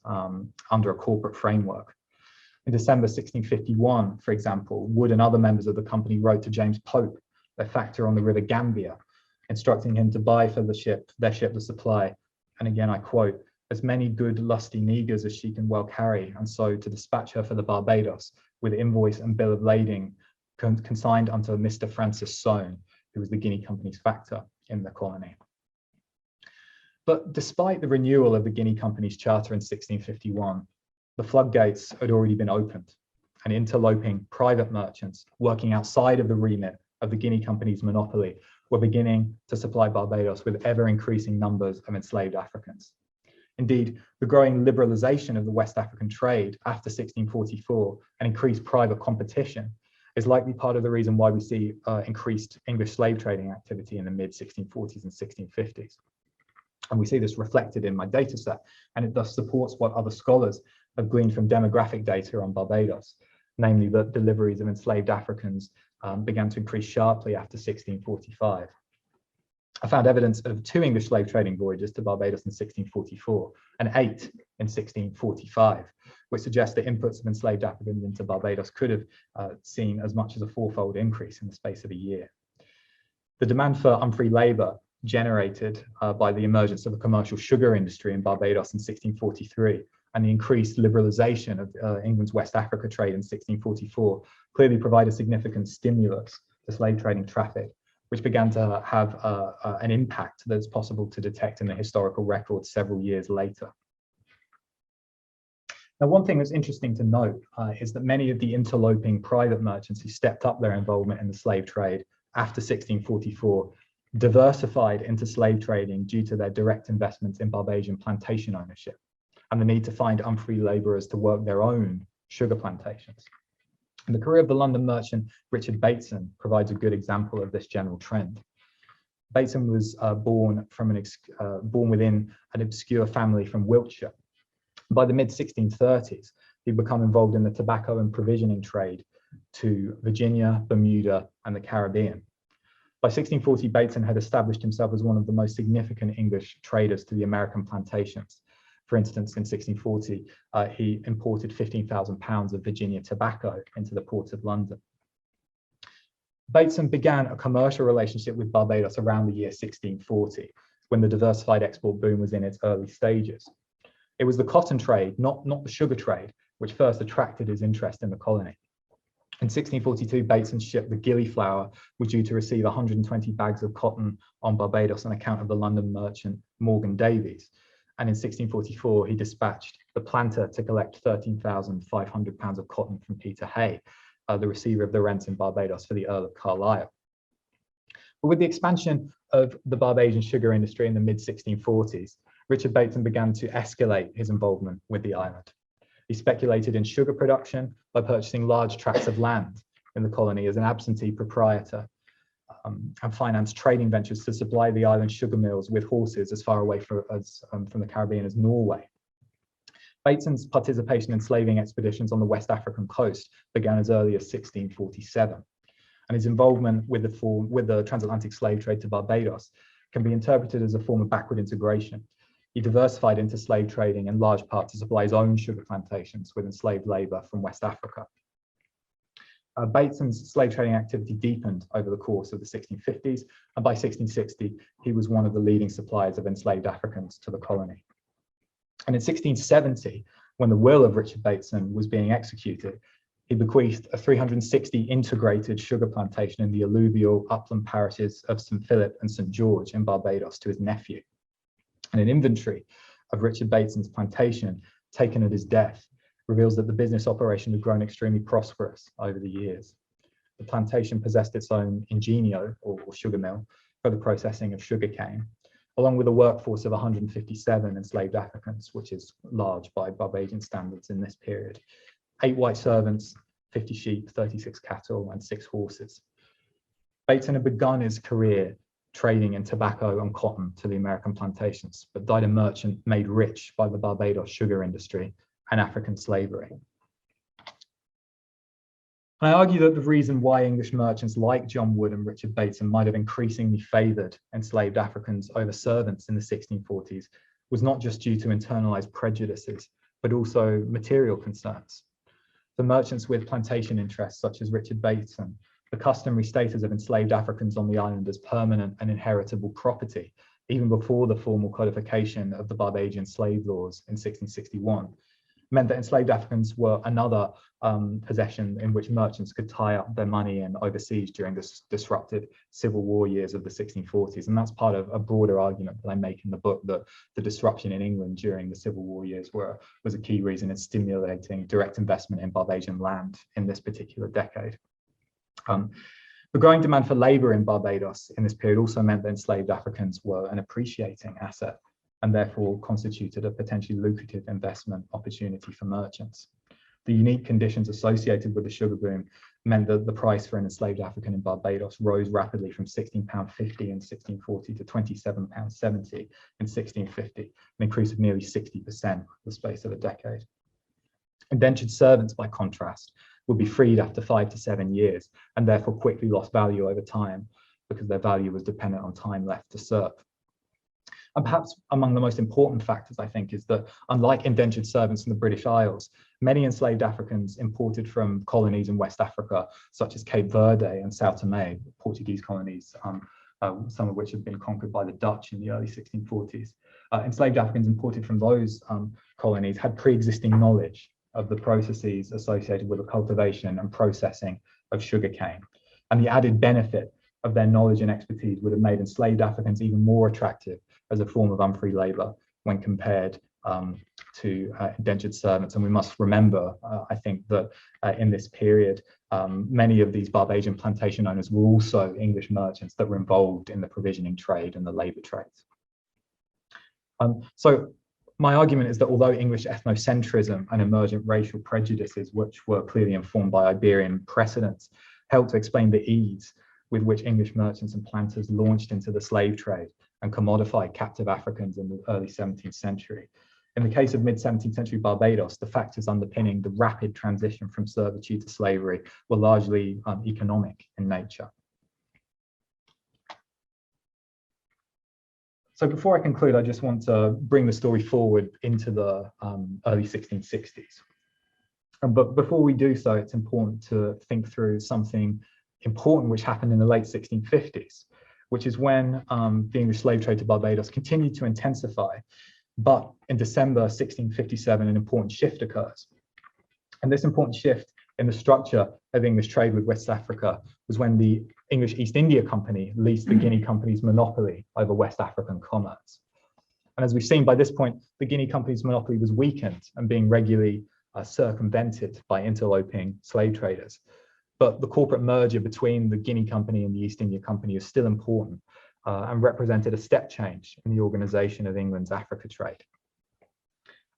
under a corporate framework. In December 1651, for example, Wood and other members of the company wrote to James Pope, their factor on the River Gambia, instructing him to buy for their ship the supply, and again I quote, "as many good lusty negroes as she can well carry, and so to dispatch her for the Barbados, with invoice and bill of lading consigned unto Mr. Francis Soane, who was the Guinea Company's factor in the colony." But despite the renewal of the Guinea Company's charter in 1651, the floodgates had already been opened, and interloping private merchants working outside of the remit of the Guinea Company's monopoly were beginning to supply Barbados with ever-increasing numbers of enslaved Africans. Indeed, the growing liberalisation of the West African trade after 1644 and increased private competition is likely part of the reason why we see increased English slave trading activity in the mid-1640s and 1650s. And we see this reflected in my data set, and it thus supports what other scholars have gleaned from demographic data on Barbados, namely that deliveries of enslaved Africans began to increase sharply after 1645. I found evidence of 2 English slave trading voyages to Barbados in 1644 and 8 in 1645, which suggests that inputs of enslaved Africans into Barbados could have seen as much as a 4-fold increase in the space of a year. The demand for unfree labour generated by the emergence of a commercial sugar industry in Barbados in 1643 and the increased liberalisation of England's West Africa trade in 1644 clearly provided significant stimulus to slave trading traffic, which began to have an impact that's possible to detect in the historical records several years later. Now, one thing that's interesting to note is that many of the interloping private merchants who stepped up their involvement in the slave trade after 1644 diversified into slave trading due to their direct investments in Barbadian plantation ownership and the need to find unfree labourers to work their own sugar plantations. And the career of the London merchant Richard Bateson provides a good example of this general trend. Bateson was born within an obscure family from Wiltshire. By the mid-1630s, he'd become involved in the tobacco and provisioning trade to Virginia, Bermuda, and the Caribbean. By 1640, Bateson had established himself as one of the most significant English traders to the American plantations. For instance, in 1640, he imported 15,000 pounds of Virginia tobacco into the ports of London. Bateson began a commercial relationship with Barbados around the year 1640, when the diversified export boom was in its early stages. It was the cotton trade, not the sugar trade, which first attracted his interest in the colony. In 1642, Bateson's ship, the Gillyflower, was due to receive 120 bags of cotton on Barbados on account of the London merchant Morgan Davies. And in 1644, he dispatched the Planter to collect 13,500 pounds of cotton from Peter Hay, the receiver of the rents in Barbados for the Earl of Carlisle. But with the expansion of the Barbadian sugar industry in the mid-1640s, Richard Bateson began to escalate his involvement with the island. He speculated in sugar production by purchasing large tracts of land in the colony as an absentee proprietor, and financed trading ventures to supply the island sugar mills with horses as far away from the Caribbean as Norway. Bateson's participation in slaving expeditions on the West African coast began as early as 1647, and his involvement with the transatlantic slave trade to Barbados can be interpreted as a form of backward integration. He diversified into slave trading in large part to supply his own sugar plantations with enslaved labor from West Africa. Bateson's slave trading activity deepened over the course of the 1650s, and by 1660, he was one of the leading suppliers of enslaved Africans to the colony. And in 1670, when the will of Richard Bateson was being executed, he bequeathed a 360 integrated sugar plantation in the alluvial upland parishes of St. Philip and St. George in Barbados to his nephew. And an inventory of Richard Bateson's plantation, taken at his death, reveals that the business operation had grown extremely prosperous over the years. The plantation possessed its own ingenio, or sugar mill, for the processing of sugarcane, along with a workforce of 157 enslaved Africans, which is large by Barbadian standards in this period, 8 white servants, 50 sheep, 36 cattle, and 6 horses. Bateson had begun his career trading in tobacco and cotton to the American plantations, but died a merchant made rich by the Barbados sugar industry and African slavery. And I argue that the reason why English merchants like John Wood and Richard Bateson might have increasingly favoured enslaved Africans over servants in the 1640s was not just due to internalized prejudices, but also material concerns. For merchants with plantation interests, such as Richard Bateson, the customary status of enslaved Africans on the island as permanent and inheritable property, even before the formal codification of the Barbadian slave laws in 1661, meant that enslaved Africans were another possession in which merchants could tie up their money in overseas during the disrupted Civil War years of the 1640s. And that's part of a broader argument that I make in the book, that the disruption in England during the Civil War years was a key reason in stimulating direct investment in Barbadian land in this particular decade. The growing demand for labour in Barbados in this period also meant that enslaved Africans were an appreciating asset and therefore constituted a potentially lucrative investment opportunity for merchants. The unique conditions associated with the sugar boom meant that the price for an enslaved African in Barbados rose rapidly from £16.50 in 1640 to £27.70 in 1650, an increase of nearly 60% in the space of a decade. Indentured servants, by contrast, would be freed after 5 to 7 years and therefore quickly lost value over time because their value was dependent on time left to serve. And perhaps among the most important factors, I think, is that unlike indentured servants in the British Isles, many enslaved Africans imported from colonies in West Africa, such as Cape Verde and São Tomé, Portuguese colonies, some of which had been conquered by the Dutch in the early 1640s. Enslaved Africans imported from those colonies had pre-existing knowledge of the processes associated with the cultivation and processing of sugarcane. And the added benefit of their knowledge and expertise would have made enslaved Africans even more attractive as a form of unfree labour when compared to indentured servants. And we must remember, I think, that in this period, many of these Barbadian plantation owners were also English merchants that were involved in the provisioning trade and the labour trades. So my argument is that although English ethnocentrism and emergent racial prejudices, which were clearly informed by Iberian precedents, helped to explain the ease with which English merchants and planters launched into the slave trade and commodified captive Africans in the early 17th century. In the case of mid-17th century Barbados, the factors underpinning the rapid transition from servitude to slavery were largely economic in nature. So before I conclude, I just want to bring the story forward into the early 1660s. But before we do so, it's important to think through something important, which happened in the late 1650s, which is when the English slave trade to Barbados continued to intensify. But in December 1657, an important shift occurs. And this important shift in the structure of English trade with West Africa was when the English East India Company leased the Guinea Company's monopoly over West African commerce. And as we've seen by this point, the Guinea Company's monopoly was weakened and being regularly circumvented by interloping slave traders. But the corporate merger between the Guinea Company and the East India Company is still important and represented a step change in the organization of England's Africa trade.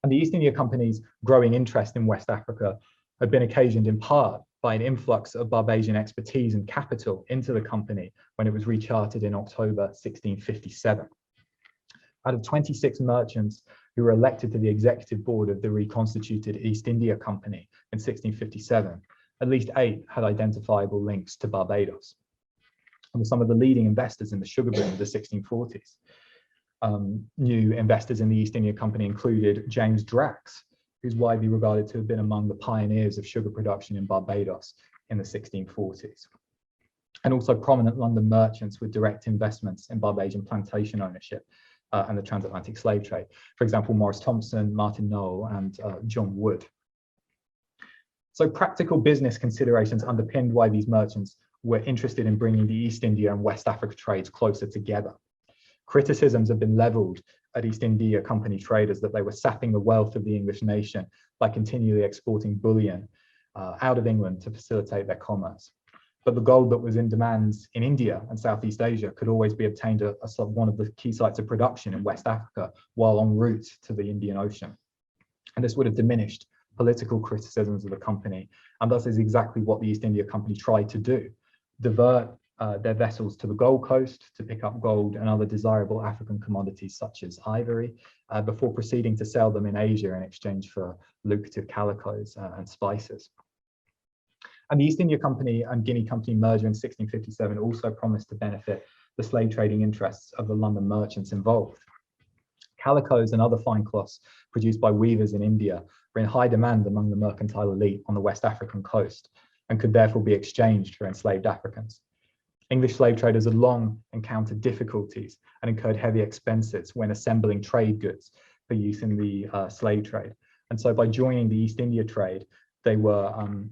And the East India Company's growing interest in West Africa had been occasioned in part by an influx of Barbadian expertise and capital into the company when it was rechartered in October 1657. Out of 26 merchants who were elected to the executive board of the reconstituted East India Company in 1657, at least 8 had identifiable links to Barbados and were some of the leading investors in the sugar boom of the 1640s. New investors in the East India Company included James Drax, who's widely regarded to have been among the pioneers of sugar production in Barbados in the 1640s. And also prominent London merchants with direct investments in Barbadian plantation ownership and the transatlantic slave trade. For example, Morris Thompson, Martin Noel, and John Wood. So practical business considerations underpinned why these merchants were interested in bringing the East India and West Africa trades closer together. Criticisms have been leveled at East India Company traders that they were sapping the wealth of the English nation by continually exporting bullion out of England to facilitate their commerce. But the gold that was in demand in India and Southeast Asia could always be obtained at one of the key sites of production in West Africa while en route to the Indian Ocean. And this would have diminished political criticisms of the company, and thus is exactly what the East India Company tried to do: divert their vessels to the Gold Coast to pick up gold and other desirable African commodities such as ivory, before proceeding to sell them in Asia in exchange for lucrative calicos and spices. And the East India Company and Guinea Company merger in 1657 also promised to benefit the slave trading interests of the London merchants involved. Calicos and other fine cloths produced by weavers in India were in high demand among the mercantile elite on the West African coast and could therefore be exchanged for enslaved Africans. English slave traders had long encountered difficulties and incurred heavy expenses when assembling trade goods for use in the slave trade. And so by joining the East India trade,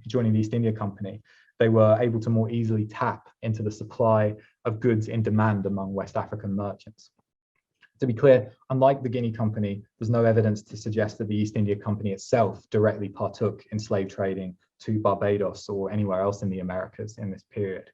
joining the East India Company, they were able to more easily tap into the supply of goods in demand among West African merchants. To be clear, unlike the Guinea Company, there's no evidence to suggest that the East India Company itself directly partook in slave trading to Barbados or anywhere else in the Americas in this period.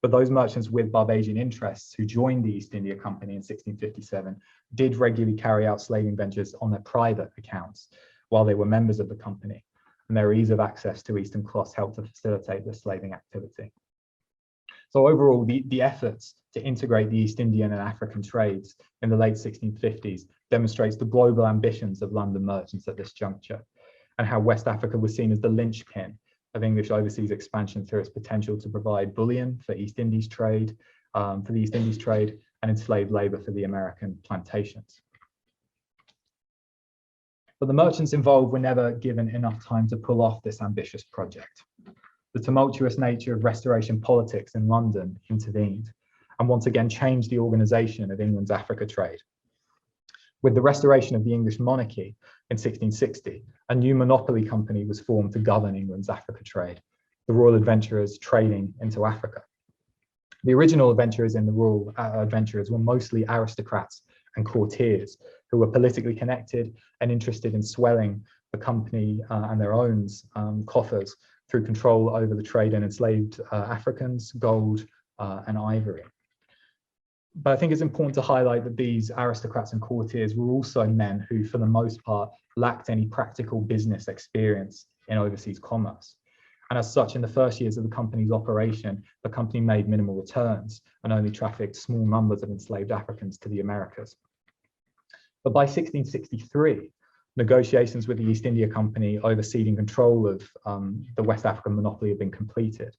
But those merchants with Barbadian interests who joined the East India Company in 1657 did regularly carry out slaving ventures on their private accounts while they were members of the company, and their ease of access to Eastern cloths helped to facilitate the slaving activity. So overall, the efforts to integrate the East Indian and African trades in the late 1650s demonstrates the global ambitions of London merchants at this juncture, and how West Africa was seen as the linchpin of English overseas expansion through its potential to provide bullion for East Indies trade, and enslaved labor for the American plantations. But the merchants involved were never given enough time to pull off this ambitious project. The tumultuous nature of restoration politics in London intervened and once again changed the organisation of England's Africa trade. With the restoration of the English monarchy in 1660, a new monopoly company was formed to govern England's Africa trade, the Royal Adventurers trading into Africa. The original adventurers in the Royal Adventurers were mostly aristocrats and courtiers who were politically connected and interested in swelling the company and their own coffers through control over the trade in enslaved Africans, gold, and ivory. But I think it's important to highlight that these aristocrats and courtiers were also men who, for the most part, lacked any practical business experience in overseas commerce. And as such, in the first years of the company's operation, the company made minimal returns and only trafficked small numbers of enslaved Africans to the Americas. But by 1663, negotiations with the East India Company over ceding control of the West African monopoly had been completed.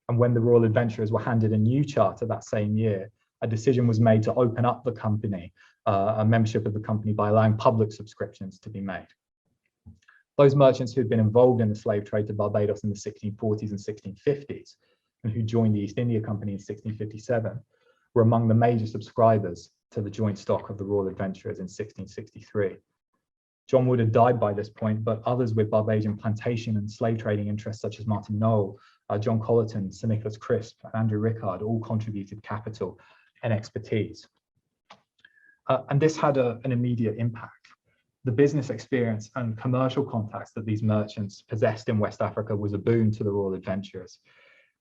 And when the Royal Adventurers were handed a new charter that same year, a decision was made to open up the company, a membership of the company, by allowing public subscriptions to be made. Those merchants who had been involved in the slave trade to Barbados in the 1640s and 1650s and who joined the East India Company in 1657, were among the major subscribers to the joint stock of the Royal Adventurers in 1663. John Wood had died by this point, but others with Barbadian plantation and slave trading interests such as Martin Noel, John Collerton, Sir Nicholas Crisp, and Andrew Rickard all contributed capital and expertise. And this had an immediate impact. The business experience and commercial contacts that these merchants possessed in West Africa was a boon to the Royal Adventurers,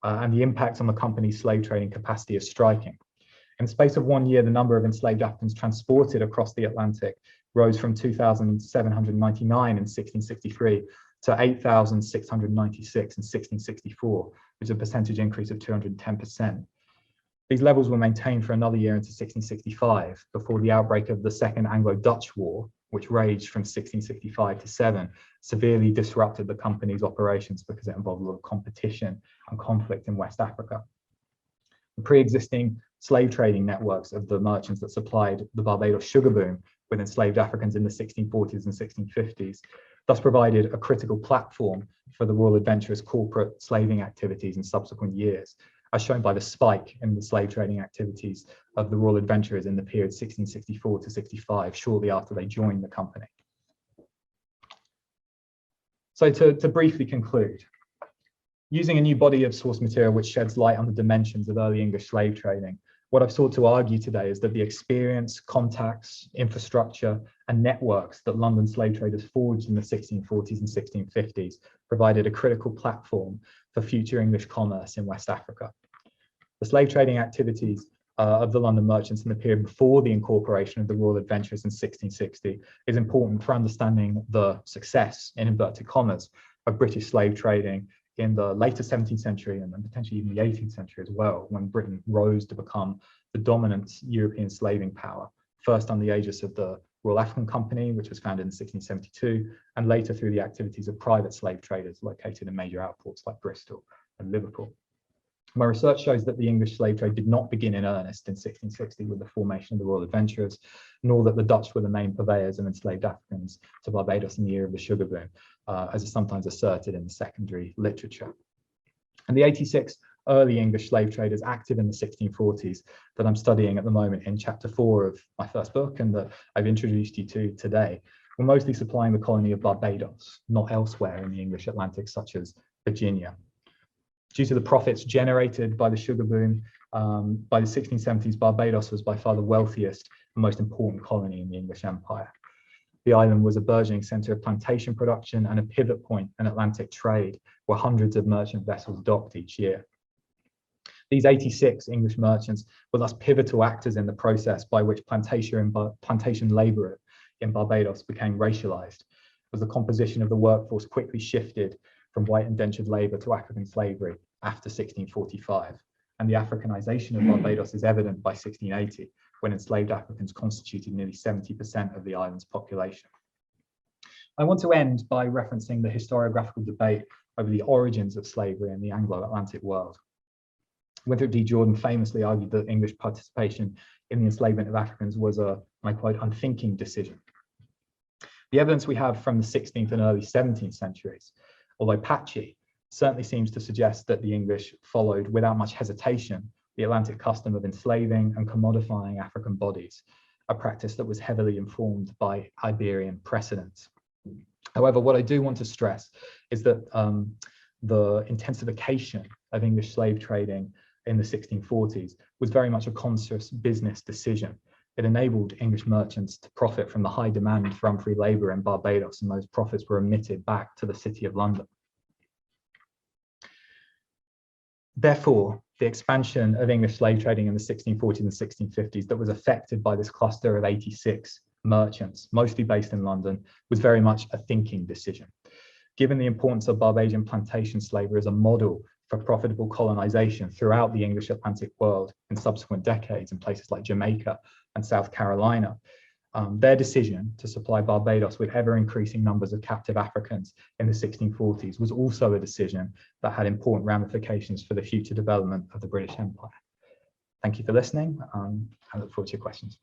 and the impact on the company's slave trading capacity is striking. In the space of 1 year, the number of enslaved Africans transported across the Atlantic rose from 2,799 in 1663 to 8,696 in 1664, which is a percentage increase of 210%. These levels were maintained for another year into 1665 before the outbreak of the Second Anglo-Dutch War, which raged from 1665 to 7, severely disrupted the company's operations because it involved a lot of competition and conflict in West Africa. The pre-existing slave trading networks of the merchants that supplied the Barbados sugar boom with enslaved Africans in the 1640s and 1650s thus provided a critical platform for the Royal Adventurers' corporate slaving activities in subsequent years, as shown by the spike in the slave trading activities of the Royal Adventurers in the period 1664 to 65, shortly after they joined the company. So to briefly conclude, using a new body of source material which sheds light on the dimensions of early English slave trading, what I've sought to argue today is that the experience, contacts, infrastructure, and networks that London slave traders forged in the 1640s and 1650s provided a critical platform for future English commerce in West Africa. The slave trading activities of the London merchants in the period before the incorporation of the Royal Adventurers in 1660 is important for understanding the success, in inverted commas, of British slave trading in the later 17th century and potentially even the 18th century as well, when Britain rose to become the dominant European slaving power, first under the aegis of the Royal African Company, which was founded in 1672, and later through the activities of private slave traders located in major outports like Bristol and Liverpool. My research shows that the English slave trade did not begin in earnest in 1660 with the formation of the Royal Adventurers, nor that the Dutch were the main purveyors of enslaved Africans to Barbados in the year of the sugar boom, as is sometimes asserted in the secondary literature. And the 86 early English slave traders active in the 1640s that I'm studying at the moment in chapter 4 of my first book and that I've introduced you to today were mostly supplying the colony of Barbados, not elsewhere in the English Atlantic, such as Virginia. Due to the profits generated by the sugar boom, by the 1670s, Barbados was by far the wealthiest and most important colony in the English Empire. The island was a burgeoning centre of plantation production and a pivot point in Atlantic trade, where hundreds of merchant vessels docked each year. These 86 English merchants were thus pivotal actors in the process by which plantation labour in Barbados became racialised, as the composition of the workforce quickly shifted from white indentured labour to African slavery after 1645. And the Africanization of Barbados is evident by 1680, when enslaved Africans constituted nearly 70% of the island's population. I want to end by referencing the historiographical debate over the origins of slavery in the Anglo-Atlantic world. Winthrop D. Jordan famously argued that English participation in the enslavement of Africans was a, and I quote, unthinking decision. The evidence we have from the 16th and early 17th centuries, although patchy, certainly seems to suggest that the English followed without much hesitation the Atlantic custom of enslaving and commodifying African bodies, a practice that was heavily informed by Iberian precedents. However, what I do want to stress is that the intensification of English slave trading in the 1640s was very much a conscious business decision. It enabled English merchants to profit from the high demand for unfree labour in Barbados, and those profits were remitted back to the City of London. Therefore, the expansion of English slave trading in the 1640s and 1650s that was affected by this cluster of 86 merchants, mostly based in London, was very much a thinking decision. Given the importance of Barbadian plantation slavery as a model for profitable colonization throughout the English Atlantic world in subsequent decades in places like Jamaica and South Carolina, their decision to supply Barbados with ever-increasing numbers of captive Africans in the 1640s was also a decision that had important ramifications for the future development of the British Empire. Thank you for listening. I look forward to your questions.